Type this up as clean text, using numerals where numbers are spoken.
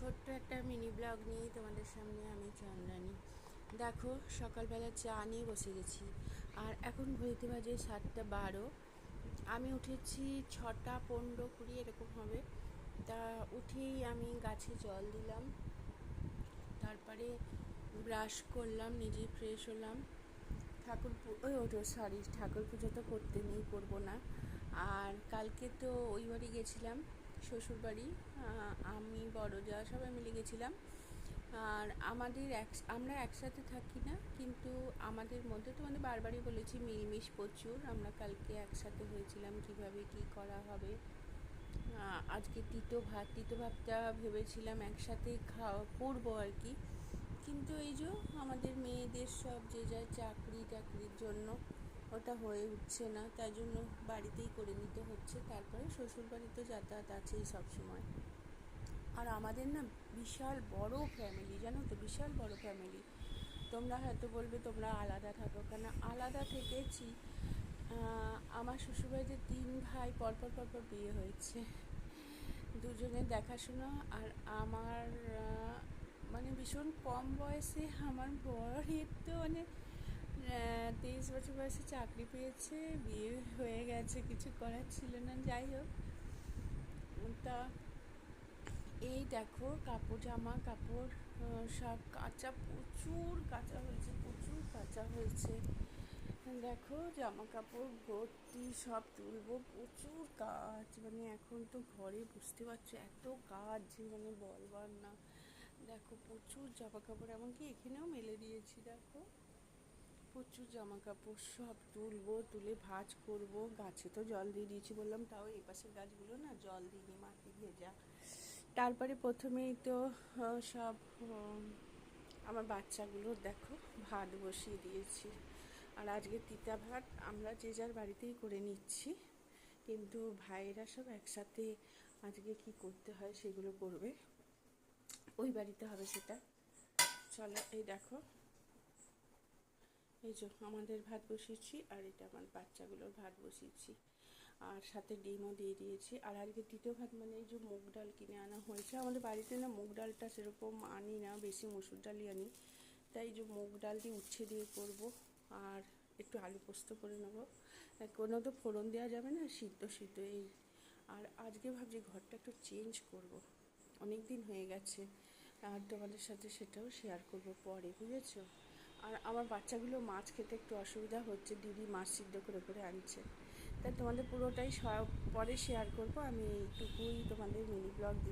ছোট্ট একটা mini blog নিয়ে তোমাদের সামনে আমি চন্দ্রানী। দেখো, সকালবেলা চা নিয়ে বসে গেছি, আর এখন ঘড়িতে বাজে 7:12। আমি উঠেছি 6:15-20 এরকম হবে। তা উঠেই আমি গাছে জল দিলাম, তারপরে ব্রাশ করলাম, নিজেই ফ্রেশ হলাম। ঠাকুর পুজো তো করতে নেই, করবো না। আর কালকে তো ওই বাড়ি গেছিলাম, শ্বশুর বাড়ি। আমি বড় যা সবাই মিলে গেছিলাম। আর আমরা একসাথে থাকি না, কিন্তু আমাদের মধ্যে তোমাদের বারবারই বলেছি মিলমিশ প্রচুর। আমরা কালকে একসাথে হয়েছিলাম কিভাবে কি করা হবে। আজকে তিতো ভাতটা ভেবেছিলাম একসাথেই করবো আর কি, কিন্তু এই যে আমাদের মেয়েদের সব যে যার চাকরির জন্য ওটা হয়ে উঠছে না, তাই জন্য বাড়িতেই করে নিতে হচ্ছে। তারপরে শ্বশুর বাড়িতে যাতায়াত আছেই সবসময়। আর আমাদের না বিশাল বড় ফ্যামিলি, জানো তো, বিশাল বড় ফ্যামিলি। তোমরা হয়তো বলবে তোমরা আলাদা থাকো কেন, আলাদা থেকেছি। আমার শ্বশুরবাড়িতে 3 ভাই পরপর বিয়ে হয়েছে, দুজনের দেখাশোনা। আর আমার মানে ভীষণ কম বয়সে আমার বরের তো 23 বছর বয়সে চাকরি পেয়েছে, বিয়ে হয়ে গেছে, কিছু করার ছিল না। যাই হোক, তা এই দেখো জামা কাপড় সব কাচা, প্রচুর কাচা হয়েছে। দেখো জামা কাপড় ভর্তি, সব তুলবো, প্রচুর কাজ। এখন তো ঘরে বুঝতে পারছো এত কাজ যে বলবার না। দেখো প্রচুর জামা কাপড়, এমনকি এখানেও মেলে দিয়েছি। দেখো প্রচুর জামা কাপড়, সব তুলবো, তুলে ভাঁজ করব। গাছে তো জল দিয়ে দিয়েছি বললাম, তাও এই পাশের গাছগুলো না জল দিইনি, মাটি ভেজা। তারপরে প্রথমেই তো সব আমার বাচ্চাগুলোর দেখো ভাত বসিয়ে দিয়েছি। আর আজকে তিতা ভাত আমরা যে যার বাড়িতেই করে নিচ্ছি, কিন্তু ভাইয়েরা সব একসাথে আজকে কি করতে হয় সেগুলো করবে, ওই বাড়িতে হবে সেটা। চলো, এই দেখো, এই যে আমাদের ভাত বসিয়েছি, আর এটা আমার বাচ্চাগুলোর ভাত বসিয়েছি, আর সাথে ডিমও দিয়ে দিয়েছি। আর আজকে দ্বিতীয় ভাত এই যে মুগ ডাল কিনে আনা হয়েছে। আমাদের বাড়িতে না মুগ ডালটা সেরকম আনি না, বেশি মসুর ডালই আনি। তাই যে মুগ ডাল দিয়ে উচ্ছে দিয়ে করব, আর একটু আলু পোস্ত করে নেবো। কোনো তো ফোড়ন দেওয়া যাবে না, সিদ্ধ এই। আর আজকে ভাবছি ঘরটা একটু চেঞ্জ করব, অনেক দিন হয়ে গেছে। আর তোমাদের সাথে সেটাও শেয়ার করব পরে, বুঝেছো। আর আমার বাচ্চাগুলো মাছ খেতে একটু অসুবিধা হচ্ছে, দিদি মাছ সিদ্ধ করে আনছে। তাই তোমাদের পুরোটাই পরে শেয়ার করব। আমি এইটুকুই তোমাদের মিনি ব্লগ দিই।